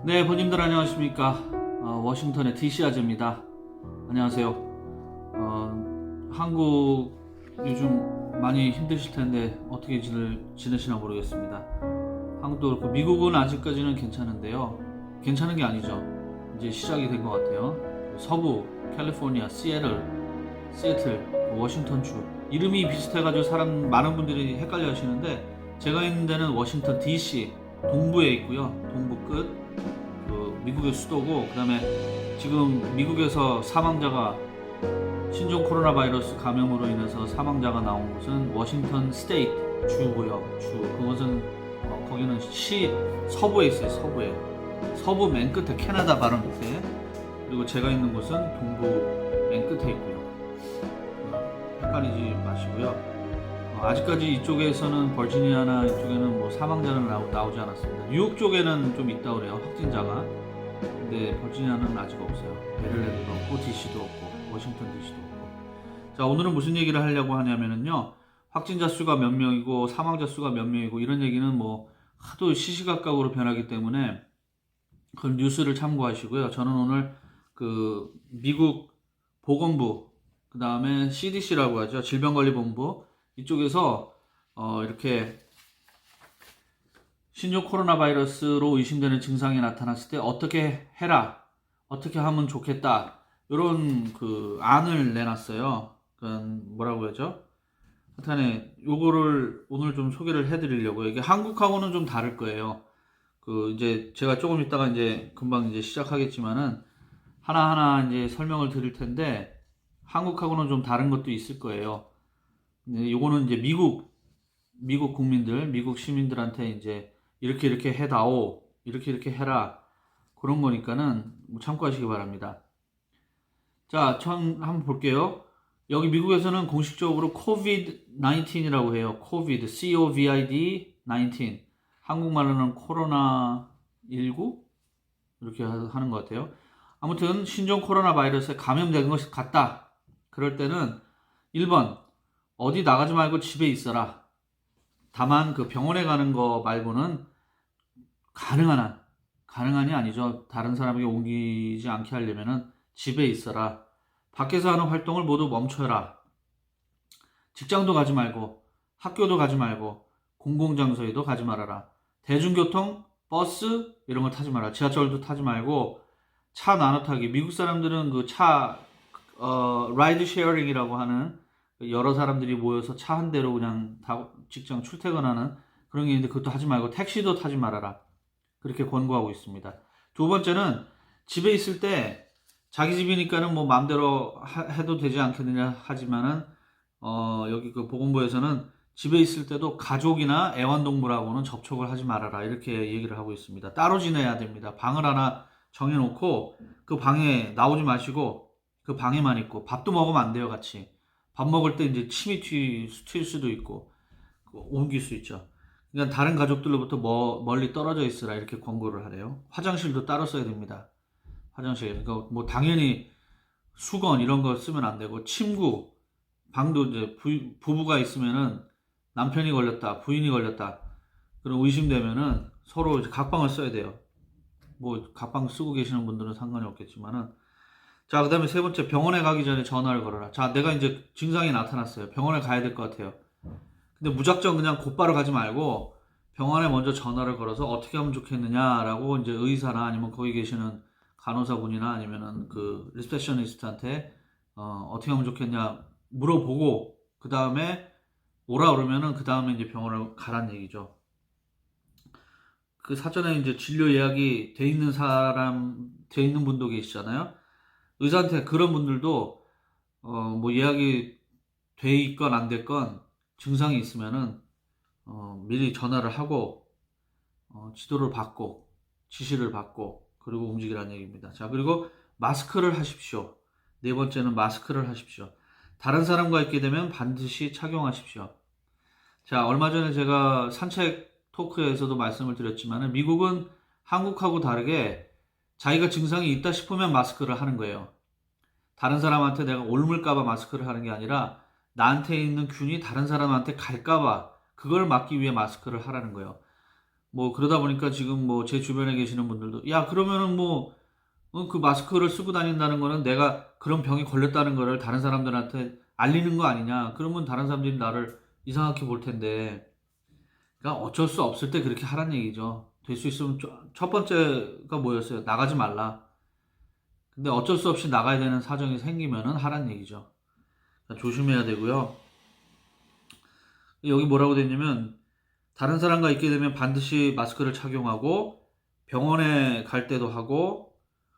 네, 본님들 안녕하십니까? 워싱턴의 DC 아재입니다. 안녕하세요. 한국 요즘 많이 힘드실 텐데 어떻게 지내시나 모르겠습니다. 한국도 그렇고 미국은 아직까지는 괜찮은데요. 괜찮은 게 아니죠. 이제 시작이 된 것 같아요. 서부 캘리포니아, 시애틀, 워싱턴주 이름이 비슷해가지고 많은 분들이 헷갈려 하시는데 제가 있는 데는 워싱턴 DC 동부에 있고요. 동부 끝. 미국의 수도고, 그다음에 지금 미국에서 사망자가 신종 코로나 바이러스 감염으로 인해서 사망자가 나온 곳은 워싱턴 스테이트 주고요. 그것은 거기는 시 서부에 있어요. 서부 맨 끝에, 캐나다 바로 밑에. 그리고 제가 있는 곳은 동부 맨 끝에 있고요. 헷갈리지 마시고요. 아직까지 이쪽에서는 버지니아나 이쪽에는 뭐 사망자는 나오지 않았습니다. 뉴욕 쪽에는 좀 있다 그래요, 확진자가. 근데 버지니아는 아직 없어요. 메릴랜드도 없고 DC도 없고 워싱턴 DC도 없고. 자, 오늘은 무슨 얘기를 하려고 하냐면은요, 확진자 수가 몇 명이고 사망자 수가 몇 명이고 이런 얘기는 뭐 하도 시시각각으로 변하기 때문에 그 뉴스를 참고하시고요. 저는 오늘 그 미국 보건부, 그 다음에 CDC라고 하죠, 질병관리본부, 이쪽에서 이렇게 신종 코로나 바이러스로 의심되는 증상이 나타났을 때 어떻게 해라, 어떻게 하면 좋겠다, 이런 그 안을 내놨어요. 뭐라고 하죠? 하여튼 요거를 오늘 좀 소개를 해드리려고요. 이게 한국하고는 좀 다를 거예요. 이제 제가 조금 있다가 이제 금방 이제 시작하겠지만은 하나하나 이제 설명을 드릴 텐데 한국하고는 좀 다른 것도 있을 거예요. 요거는 이제 미국 국민들, 미국 시민들한테 이제 이렇게 해다오, 이렇게 해라, 그런 거니까는 참고하시기 바랍니다. 자, 한번 볼게요. 여기 미국에서는 공식적으로 COVID-19이라고 해요. COVID, COVID-19. 한국말로는 코로나19? 이렇게 하는 것 같아요. 아무튼 신종 코로나 바이러스에 감염된 것이 같다. 그럴 때는 1번, 어디 나가지 말고 집에 있어라. 다만 그 병원에 가는 거 말고는 가능한이 아니죠. 다른 사람에게 옮기지 않게 하려면은 집에 있어라. 밖에서 하는 활동을 모두 멈춰라. 직장도 가지 말고, 학교도 가지 말고, 공공장소에도 가지 말아라. 대중교통, 버스 이런 거 타지 마라. 지하철도 타지 말고, 차 나눠 타기. 미국 사람들은 라이드 쉐어링이라고 하는, 여러 사람들이 모여서 차 한 대로 그냥 직장 출퇴근하는 그런 게 있는데 그것도 하지 말고 택시도 타지 말아라. 그렇게 권고하고 있습니다. 두 번째는 집에 있을 때 자기 집이니까는 뭐 마음대로 해도 되지 않겠느냐 하지만은 여기 그 보건부에서는 집에 있을 때도 가족이나 애완동물하고는 접촉을 하지 말아라, 이렇게 얘기를 하고 있습니다. 따로 지내야 됩니다. 방을 하나 정해놓고 그 방에 나오지 마시고 그 방에만 있고, 밥도 먹으면 안 돼요, 같이. 밥 먹을 때 이제 침이 튈 수도 있고 옮길 수 있죠. 그러니까 다른 가족들로부터 멀리 떨어져 있으라, 이렇게 권고를 하래요. 화장실도 따로 써야 됩니다. 화장실. 그러니까 뭐 당연히 수건 이런 거 쓰면 안 되고, 침구, 방도 이제 부부가 있으면은 남편이 걸렸다, 부인이 걸렸다, 그런 의심되면은 서로 이제 각방을 써야 돼요. 뭐 각방 쓰고 계시는 분들은 상관이 없겠지만은. 자, 그 다음에 세 번째, 병원에 가기 전에 전화를 걸어라. 자, 내가 이제 증상이 나타났어요. 병원에 가야 될 것 같아요. 근데 무작정 그냥 곧바로 가지 말고 병원에 먼저 전화를 걸어서 어떻게 하면 좋겠느냐라고 이제 의사나 아니면 거기 계시는 간호사분이나 아니면은 그 리셉셔니스트한테 어떻게 하면 좋겠냐 물어보고, 그 다음에 오라 그러면은 그 다음에 이제 병원을 가란 얘기죠. 그 사전에 이제 진료 예약이 돼 있는 분도 계시잖아요. 의사한테, 그런 분들도 뭐 예약이 돼 있건 안 됐건 증상이 있으면은 미리 전화를 하고 지도를 받고 지시를 받고 그리고 움직이라는 얘기입니다. 자, 그리고 마스크를 하십시오. 네 번째는 마스크를 하십시오. 다른 사람과 있게 되면 반드시 착용하십시오. 자, 얼마 전에 제가 산책 토크에서도 말씀을 드렸지만 미국은 한국하고 다르게 자기가 증상이 있다 싶으면 마스크를 하는 거예요. 다른 사람한테 내가 옮을까봐 마스크를 하는 게 아니라 나한테 있는 균이 다른 사람한테 갈까봐 그걸 막기 위해 마스크를 하라는 거예요. 뭐 그러다 보니까 지금 뭐 제 주변에 계시는 분들도 야 그러면은 뭐 그 마스크를 쓰고 다닌다는 거는 내가 그런 병이 걸렸다는 거를 다른 사람들한테 알리는 거 아니냐. 그러면 다른 사람들이 나를 이상하게 볼 텐데. 그러니까 어쩔 수 없을 때 그렇게 하란 얘기죠. 될 수 있으면 첫 번째가 뭐였어요? 나가지 말라. 근데 어쩔 수 없이 나가야 되는 사정이 생기면은 하란 얘기죠. 그러니까 조심해야 되고요. 여기 뭐라고 돼 있냐면 다른 사람과 있게 되면 반드시 마스크를 착용하고 병원에 갈 때도 하고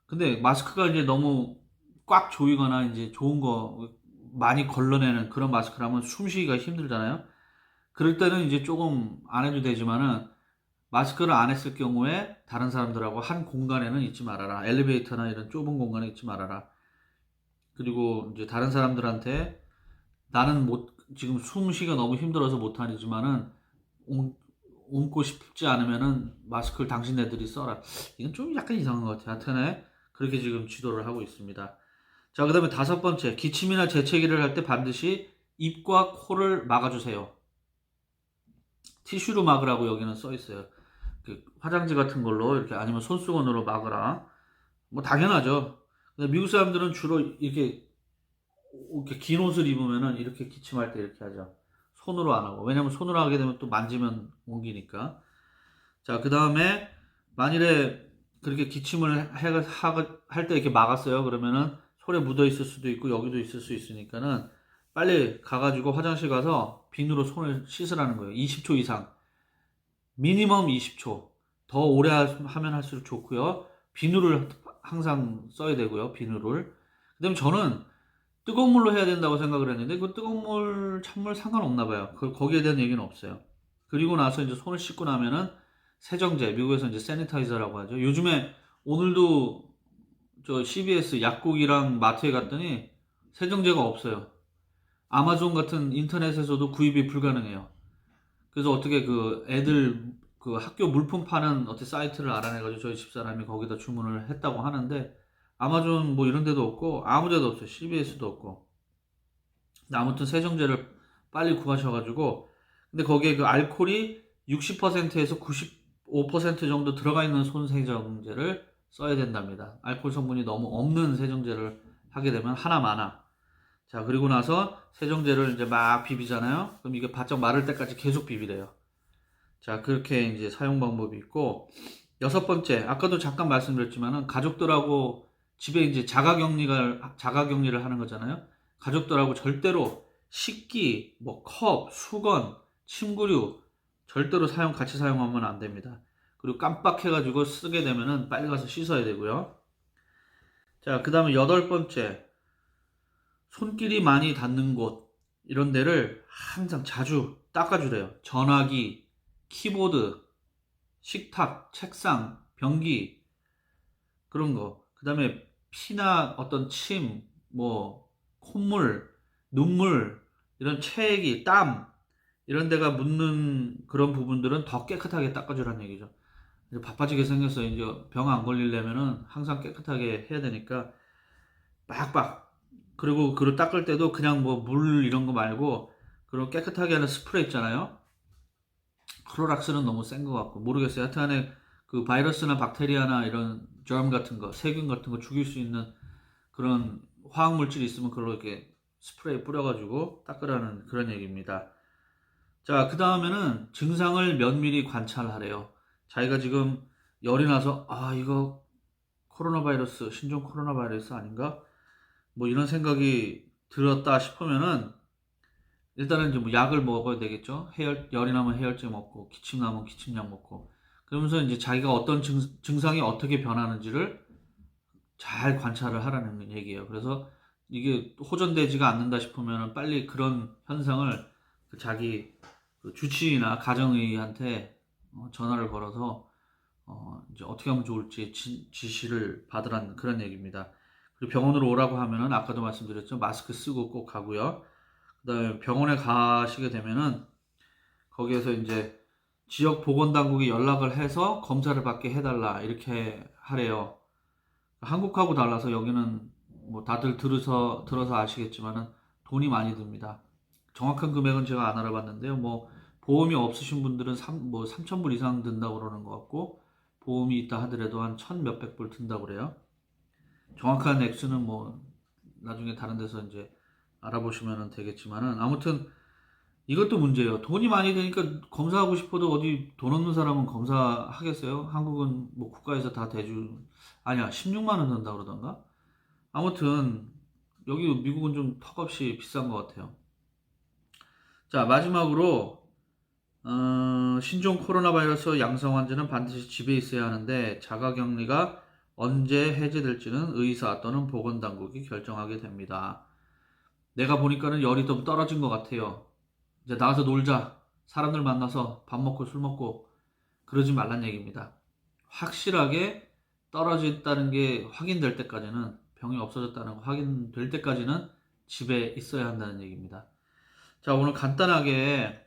근데 마스크가 이제 너무 꽉 조이거나 이제 좋은 거 많이 걸러내는 그런 마스크라면 숨쉬기가 힘들잖아요. 그럴 때는 이제 조금 안 해도 되지만은 마스크를 안 했을 경우에 다른 사람들하고 한 공간에는 있지 말아라. 엘리베이터나 이런 좁은 공간에 있지 말아라. 그리고 이제 다른 사람들한테 나는 못 지금 숨쉬기가 너무 힘들어서 못 하지만은 옮고 싶지 않으면은 마스크를 당신네들이 써라. 이건 좀 약간 이상한 것 같아요. 하여튼에 그렇게 지금 지도를 하고 있습니다. 자, 그다음에 다섯 번째, 기침이나 재채기를 할 때 반드시 입과 코를 막아주세요. 티슈로 막으라고 여기는 써 있어요. 그 화장지 같은 걸로 이렇게 아니면 손수건으로 막으라. 뭐 당연하죠. 근데 미국 사람들은 주로 이렇게 긴 옷을 입으면은 이렇게 기침할 때 이렇게 하죠. 손으로 안 하고. 왜냐면 손으로 하게 되면 또 만지면 옮기니까. 자, 그 다음에 만일에 그렇게 기침을 할 때 이렇게 막았어요. 그러면은 손에 묻어 있을 수도 있고 여기도 있을 수 있으니까는 빨리 가가지고 화장실 가서 비누로 손을 씻으라는 거예요. 20초 이상. 미니멈 20초. 더 오래 하면 할수록 좋고요. 비누를 항상 써야 되고요. 비누를. 그다음에 저는 뜨거운 물로 해야 된다고 생각을 했는데 그 뜨거운 물, 찬물 상관없나 봐요. 거기에 대한 얘기는 없어요. 그리고 나서 이제 손을 씻고 나면은 세정제, 미국에서 이제 세니타이저라고 하죠. 요즘에 오늘도 저 CBS 약국이랑 마트에 갔더니 세정제가 없어요. 아마존 같은 인터넷에서도 구입이 불가능해요. 그래서 어떻게 그 애들 그 학교 물품 파는 어떤 사이트를 알아내가지고 저희 집사람이 거기다 주문을 했다고 하는데 아마존 뭐 이런 데도 없고 아무 데도 없어요. CBS도 없고. 근데 아무튼 세정제를 빨리 구하셔가지고 근데 거기에 그 알코올이 60%에서 95% 정도 들어가 있는 손세정제를 써야 된답니다. 알코올 성분이 너무 없는 세정제를 하게 되면 하나 많아. 자, 그리고 나서 세정제를 이제 막 비비잖아요. 그럼 이게 바짝 마를 때까지 계속 비비래요. 자, 그렇게 이제 사용 방법이 있고, 여섯 번째, 아까도 잠깐 말씀드렸지만은 가족들하고 집에 이제 자가격리를 하는 거잖아요. 가족들하고 절대로 식기, 뭐 컵, 수건, 침구류 절대로 같이 사용하면 안 됩니다. 그리고 깜빡해가지고 쓰게 되면은 빨리 가서 씻어야 되고요. 자, 그 다음에 여덟 번째, 손길이 많이 닿는 곳 이런 데를 항상 자주 닦아주래요. 전화기, 키보드, 식탁, 책상, 변기 그런 거. 그 다음에 피나 어떤 침, 뭐 콧물, 눈물 이런 체액이 땀 이런 데가 묻는 그런 부분들은 더 깨끗하게 닦아주라는 얘기죠. 바빠지게 생겼어. 이제 병 안 걸리려면은 항상 깨끗하게 해야 되니까 빡빡. 그리고 그걸 닦을 때도 그냥 뭐 물 이런 거 말고 그런 깨끗하게 하는 스프레이 있잖아요. 크로락스는 너무 센 것 같고 모르겠어요. 하여튼 안에 그 바이러스나 박테리아나 이런 germ 같은 거, 세균 같은 거 죽일 수 있는 그런 화학 물질이 있으면 그걸로 이렇게 스프레이 뿌려가지고 닦으라는 그런 얘기입니다. 자, 그 다음에는 증상을 면밀히 관찰하래요. 자기가 지금 열이 나서 이거 코로나 바이러스, 신종 코로나 바이러스 아닌가? 뭐 이런 생각이 들었다 싶으면은 일단은 이제 뭐 약을 먹어야 되겠죠. 열이 나면 해열제 먹고 기침 나면 기침약 먹고 그러면서 이제 자기가 어떤 증상이 어떻게 변하는지를 잘 관찰을 하라는 얘기예요. 그래서 이게 호전되지가 않는다 싶으면 빨리 그런 현상을 자기 주치의나 가정의한테 전화를 걸어서 이제 어떻게 하면 좋을지 지시를 받으라는 그런 얘기입니다. 그리고 병원으로 오라고 하면은 아까도 말씀드렸죠. 마스크 쓰고 꼭 가고요. 그다음에 병원에 가시게 되면은 거기에서 이제 지역 보건당국에 연락을 해서 검사를 받게 해달라 이렇게 하래요. 한국하고 달라서 여기는 뭐 다들 들어서 아시겠지만은 돈이 많이 듭니다. 정확한 금액은 제가 안 알아봤는데요. 뭐 보험이 없으신 분들은 3,000불 이상 든다고 그러는 것 같고, 보험이 있다 하더라도 한 1,000 몇백 불 든다고 그래요. 정확한 액수는 뭐 나중에 다른 데서 이제 알아보시면 되겠지만은, 아무튼 이것도 문제예요. 돈이 많이 드니까 검사하고 싶어도 어디 돈 없는 사람은 검사하겠어요? 한국은 뭐 국가에서 다 아니야, 16만 원 든다 그러던가? 아무튼 여기 미국은 좀 턱없이 비싼 것 같아요. 자, 마지막으로 신종 코로나 바이러스 양성 환자는 반드시 집에 있어야 하는데 자가격리가 언제 해제될지는 의사 또는 보건당국이 결정하게 됩니다. 내가 보니까는 열이 좀 떨어진 것 같아요. 이제 나가서 놀자. 사람들 만나서 밥 먹고 술 먹고 그러지 말란 얘기입니다. 확실하게 떨어졌다는 게 확인될 때까지는, 병이 없어졌다는 거 확인될 때까지는 집에 있어야 한다는 얘기입니다. 자, 오늘 간단하게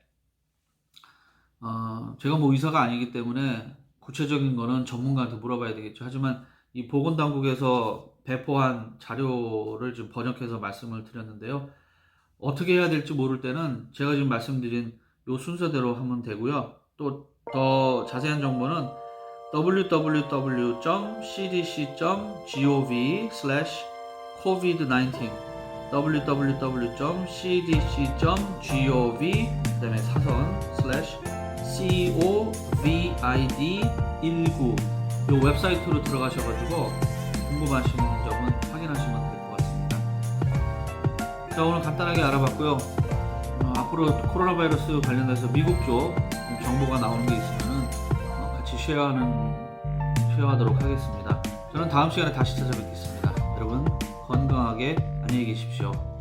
제가 뭐 의사가 아니기 때문에 구체적인 거는 전문가한테 물어봐야 되겠죠. 하지만 이 보건당국에서 배포한 자료를 좀 번역해서 말씀을 드렸는데요. 어떻게 해야 될지 모를 때는 제가 지금 말씀드린 요 순서대로 하면 되고요. 또 더 자세한 정보는 www.cdc.gov/covid19 www.cdc.gov 그다음에 사선 /covid19 이 웹사이트로 들어가셔가지고 궁금하신 점은 확인하시면 될 것 같습니다. 자, 오늘 간단하게 알아봤고요. 앞으로 코로나 바이러스 관련해서 미국 쪽 정보가 나오는 게 있으면 같이 쉐어하도록 하겠습니다. 저는 다음 시간에 다시 찾아뵙겠습니다. 여러분 건강하게 안녕히 계십시오.